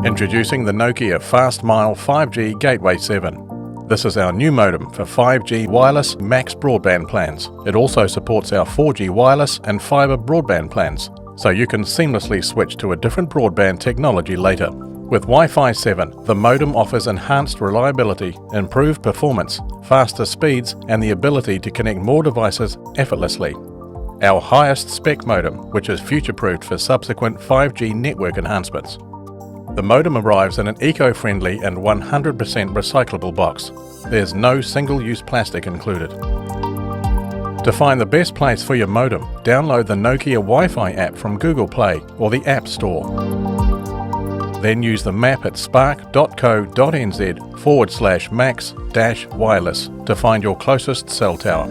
Introducing the Nokia FastMile 5G Gateway 7. This is our new modem for 5G wireless Max broadband plans. It also supports our 4G wireless and fibre broadband plans, so you can seamlessly switch to a different broadband technology later. With Wi-Fi 7, the modem offers enhanced reliability, improved performance, faster speeds, and the ability to connect more devices effortlessly. Our highest spec modem, which is future-proofed for subsequent 5G network enhancements. The modem arrives in an eco-friendly and 100% recyclable box. There's no single-use plastic included. To find the best place for your modem, download the Nokia Wi-Fi app from Google Play or the App Store. Then use the map at spark.co.nz/max-wireless to find your closest cell tower.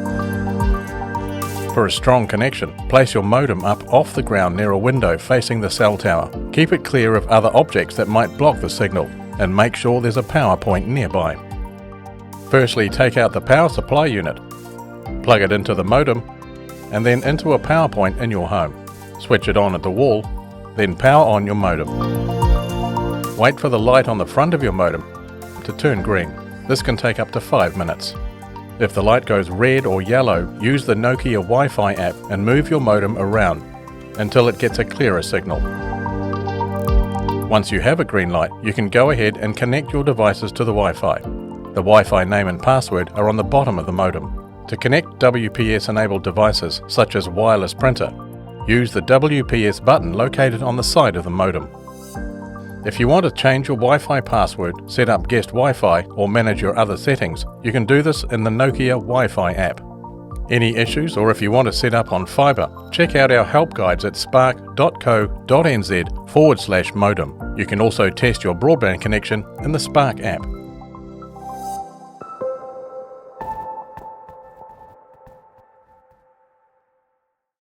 For a strong connection, place your modem up off the ground near a window facing the cell tower. Keep it clear of other objects that might block the signal, and make sure there's a power point nearby. Firstly, take out the power supply unit, plug it into the modem, and then into a power point in your home. Switch it on at the wall, then power on your modem. Wait for the light on the front of your modem to turn green. This can take up to 5 minutes. If the light goes red or yellow, use the Nokia Wi-Fi app and move your modem around until it gets a clearer signal. Once you have a green light, you can go ahead and connect your devices to the Wi-Fi. The Wi-Fi name and password are on the bottom of the modem. To connect WPS-enabled devices, such as wireless printer, use the WPS button located on the side of the modem. If you want to change your Wi-Fi password, set up guest Wi-Fi, or manage your other settings, you can do this in the Nokia Wi-Fi app. Any issues, or if you want to set up on fibre, check out our help guides at spark.co.nz/modem. You can also test your broadband connection in the Spark app.